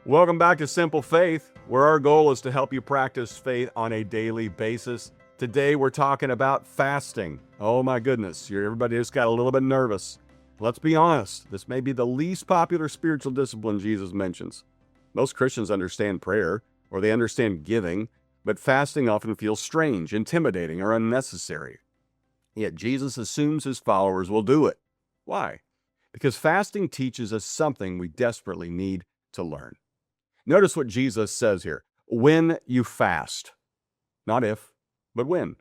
Welcome back to Simple Faith, where our goal is to help you practice faith on a daily basis. Today we're talking about fasting. Oh my goodness, everybody just got a little bit nervous. Let's be honest, this may be the least popular spiritual discipline Jesus mentions. Most Christians understand prayer, or they understand giving, but fasting often feels strange, intimidating, or unnecessary. Yet Jesus assumes his followers will do it. Why? Because fasting teaches us something we desperately need to learn. Notice what Jesus says here. When you fast. Not if, but when.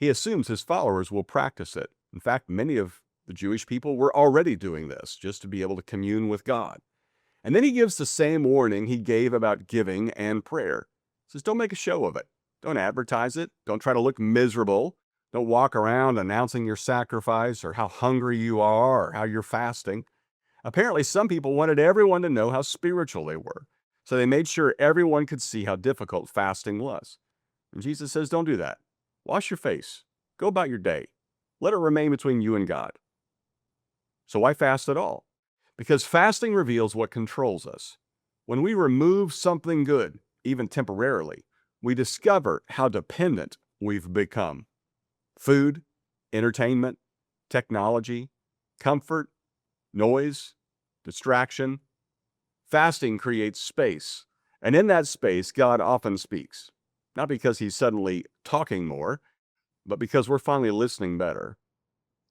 He assumes his followers will practice it. In fact, many of the Jewish people were already doing this just to be able to commune with God. And then he gives the same warning he gave about giving and prayer. He says, don't make a show of it. Don't advertise it. Don't try to look miserable. Don't walk around announcing your sacrifice or how hungry you are or how you're fasting. Apparently, some people wanted everyone to know how spiritual they were. So they made sure everyone could see how difficult fasting was. And Jesus says, don't do that. Wash your face. Go about your day. Let it remain between you and God. So why fast at all? Because fasting reveals what controls us. When we remove something good, even temporarily, we discover how dependent we've become. Food, entertainment, technology, comfort, noise, distraction. Fasting creates space, and in that space, God often speaks. Not because he's suddenly talking more, but because we're finally listening better.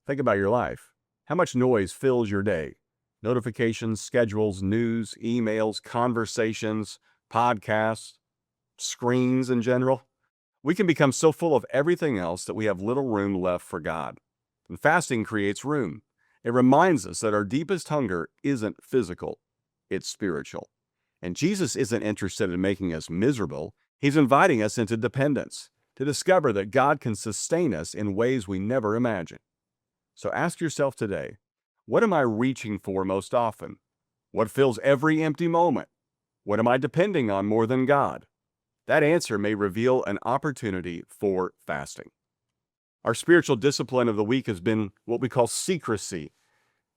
Think about your life. How much noise fills your day? Notifications, schedules, news, emails, conversations, podcasts, screens in general. We can become so full of everything else that we have little room left for God. And fasting creates room. It reminds us that our deepest hunger isn't physical. It's spiritual. And Jesus isn't interested in making us miserable. He's inviting us into dependence, to discover that God can sustain us in ways we never imagined. So ask yourself today, what am I reaching for most often? What fills every empty moment? What am I depending on more than God? That answer may reveal an opportunity for fasting. Our spiritual discipline of the week has been what we call secrecy.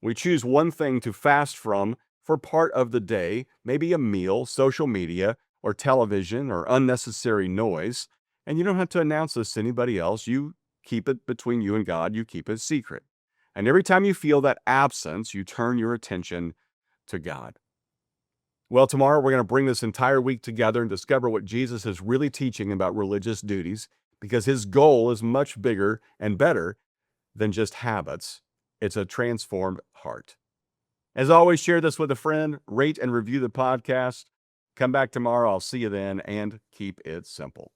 We choose one thing to fast from for part of the day, maybe a meal, social media, or television, or unnecessary noise, and you don't have to announce this to anybody else. You keep it between you and God. You keep it secret. And every time you feel that absence, you turn your attention to God. Well, tomorrow we're going to bring this entire week together and discover what Jesus is really teaching about religious duties, because his goal is much bigger and better than just habits. It's a transformed heart. As always, share this with a friend, rate and review the podcast. Come back tomorrow. I'll see you then, and keep it simple.